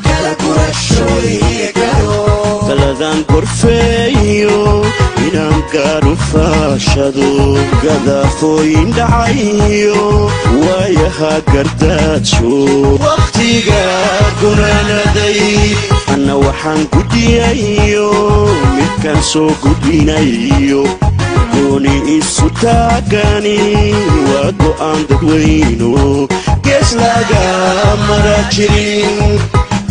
kala gurashoye garo kaladan gorfeeyo inaan gaaro faashado gadafooyin dhacayo waayaha gardaajo waqtiga gunaanaday anna waxaan gudiyayo midkaan soo gudbinayo gooni isu taagani waa go'aan dadweyno gees laga mara jirin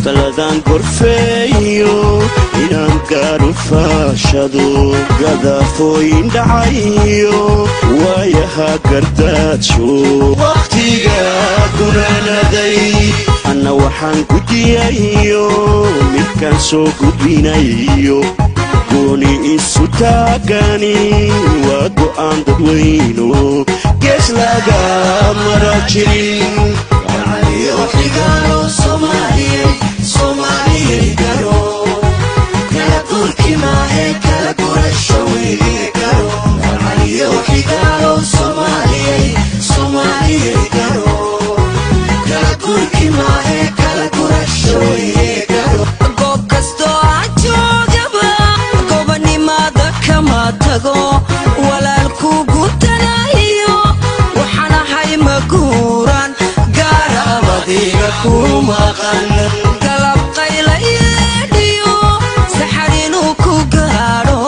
kaladan gorfeeyo inaan gaaro faashado gadafooyin dhacayo waayaha gardaajo waqtiga gunaanaday anna waxaan gudiyayo midkaan soo gudbinayo gooni isu taagani waa go'aan dadweyno gees laga mara jirin Somaliye garo kala gurki maahe kala gurashoye garo Somaliye garo Somaliye garo kala gurki maahe kala gurashoye garo goob kasto aan joogaba goobanimaada kama tago walaalku gutanayo waxaan ahay maguuran gaarabadiga ku maqan galab qaylayeedhiyo saxarinu ku gaadho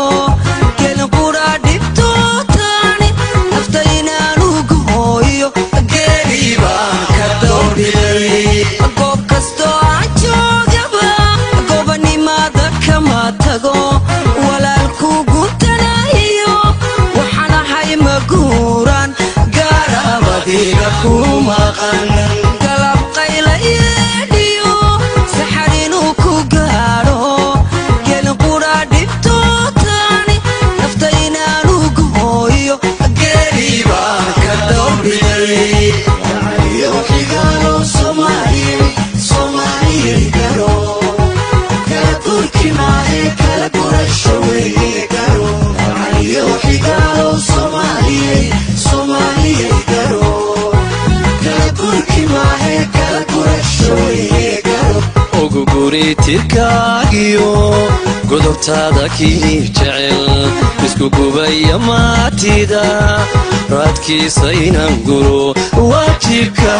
gelin qura dhibtootaani nafta inaanu gooyo geeri baan ka doorbidey goob kasto aan joogaba goobanimaada kama tago walaalku gutanayo waxaan ahay maguuran gaarabadiga ku maqan galab qaylayeedhiyo saxarinu ku gaadho gelin qura dhibtootaani nafta inaanu gooyo geeri baan ka doorbidey Somaliye garo kala gurki maahe kala gurashoye garo Somaliye garo kala gurki maahe kala gurashoye garo ugu guri tirkaagiyo godobtaada kii jecel isku gubaya maatida raadkiisa inaan guro waajibka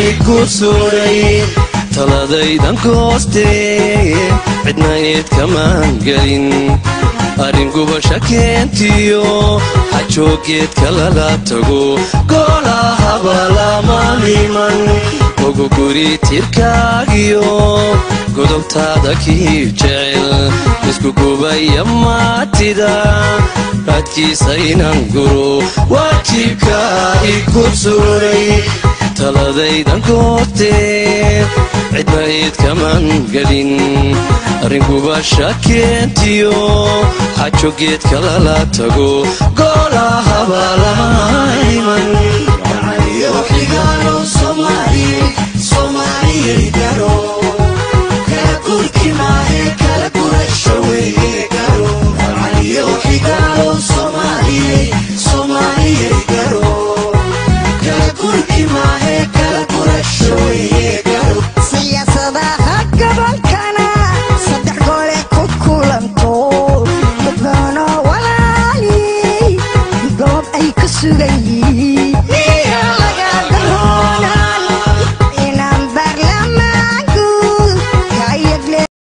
igu suray taladaydan goostee cidna eed kamaan gelin arrin gubasha keentiyo xajoogeedka lala tago goolahaba lama niman ugu guri tirkaagiyo godobtaada kii jecel isku gubaya maatida raadkiisa inaan guro waajibka igu suray taladaydan goostee cidna eed kamaan gelin arrin gubasha keentiyo xajoogeedka lala tago goolahaba lama iman Somaliye garo kala gurki maahe kala gurashoye garo Somaliye garo kala gurki maahe